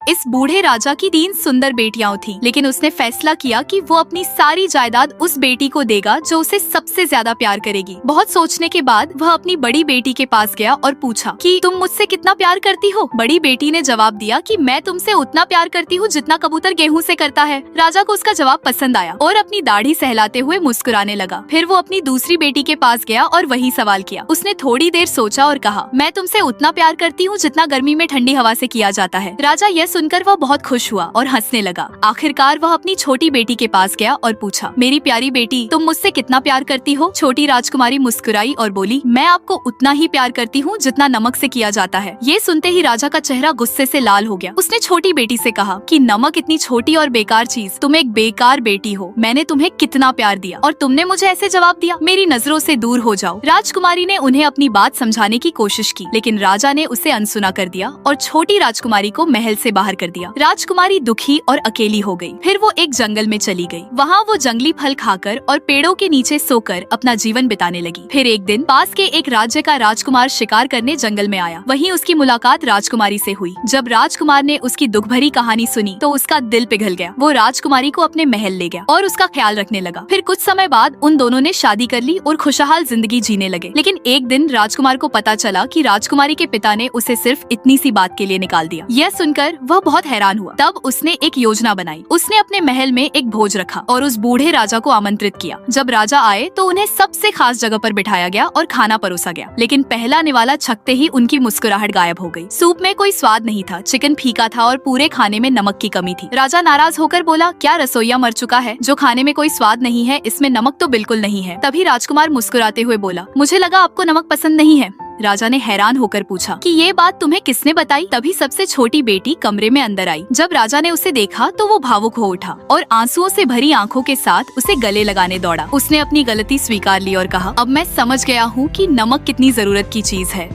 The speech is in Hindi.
इस बूढ़े राजा की 3 सुंदर बेटियां थीं, लेकिन उसने फैसला किया कि वो अपनी सारी जायदाद उस बेटी को देगा जो उसे सबसे ज्यादा प्यार करेगी। बहुत सोचने के बाद वह अपनी बड़ी बेटी के पास गया और पूछा कि तुम मुझसे कितना प्यार करती हो। बड़ी बेटी ने जवाब दिया कि मैं तुमसे उतना प्यार करती हूँ जितना कबूतर गेहूं से करता है। राजा को उसका जवाब पसंद आया और अपनी दाढ़ी सहलाते हुए मुस्कुराने लगा। फिर वो अपनी दूसरी बेटी के पास गया और वही सवाल किया। उसने थोड़ी देर सोचा और कहा, मैं तुमसे उतना प्यार करती हूँ जितना गर्मी में ठंडी हवा से किया जाता है। राजा यह सुनकर वह बहुत खुश हुआ और हंसने लगा। आखिरकार वह अपनी छोटी बेटी के पास गया और पूछा, मेरी प्यारी बेटी, तुम मुझसे कितना प्यार करती हो? छोटी राजकुमारी मुस्कुराई और बोली, मैं आपको उतना ही प्यार करती हूँ जितना नमक से किया जाता है। ये सुनते ही राजा का चेहरा गुस्से से लाल हो गया। उसने छोटी बेटी से कहा कि नमक इतनी छोटी और बेकार चीज, तुम एक बेकार बेटी हो। मैंने तुम्हें कितना प्यार दिया और तुमने मुझे ऐसे जवाब दिया। मेरी नजरों से दूर हो जाओ। राजकुमारी ने उन्हें अपनी बात समझाने की कोशिश की, लेकिन राजा ने उसे अनसुना कर दिया और छोटी राजकुमारी को महल से बाहर कर दिया। राजकुमारी दुखी और अकेली हो गई। फिर वो एक जंगल में चली गई। वहाँ वो जंगली फल खाकर और पेड़ों के नीचे सोकर अपना जीवन बिताने लगी। फिर एक दिन पास के एक राज्य का राजकुमार शिकार करने जंगल में आया। वहीं उसकी मुलाकात राजकुमारी से हुई। जब राजकुमार ने उसकी दुख भरी कहानी सुनी तो उसका दिल पिघल गया। वो राजकुमारी को अपने महल ले गया और उसका ख्याल रखने लगा। फिर कुछ समय बाद उन दोनों ने शादी कर ली और खुशहाल जिंदगी जीने लगे। लेकिन एक दिन राजकुमार को पता चला कि राजकुमारी के पिता ने उसे सिर्फ इतनी सी बात के लिए निकाल दिया। यह सुनकर वह बहुत हैरान हुआ। तब उसने एक योजना बनाई। उसने अपने महल में एक भोज रखा और उस बूढ़े राजा को आमंत्रित किया। जब राजा आए तो उन्हें सबसे खास जगह पर बिठाया गया और खाना परोसा गया। लेकिन पहला निवाला छकते ही उनकी मुस्कुराहट गायब हो गई। सूप में कोई स्वाद नहीं था, चिकन फीका था और पूरे खाने में नमक की कमी थी। राजा नाराज होकर बोला, क्या रसोइया मर चुका है? जो खाने में कोई स्वाद नहीं है, इसमें नमक तो बिल्कुल नहीं है। तभी राजकुमार मुस्कुराते हुए बोला, मुझे लगा आपको नमक पसंद नहीं है। राजा ने हैरान होकर पूछा कि ये बात तुम्हें किसने बताई? तभी सबसे छोटी बेटी कमरे में अंदर आई। जब राजा ने उसे देखा तो वो भावुक हो उठा और आंसुओं से भरी आंखों के साथ उसे गले लगाने दौड़ा। उसने अपनी गलती स्वीकार ली और कहा, अब मैं समझ गया हूँ कि नमक कितनी जरूरत की चीज है।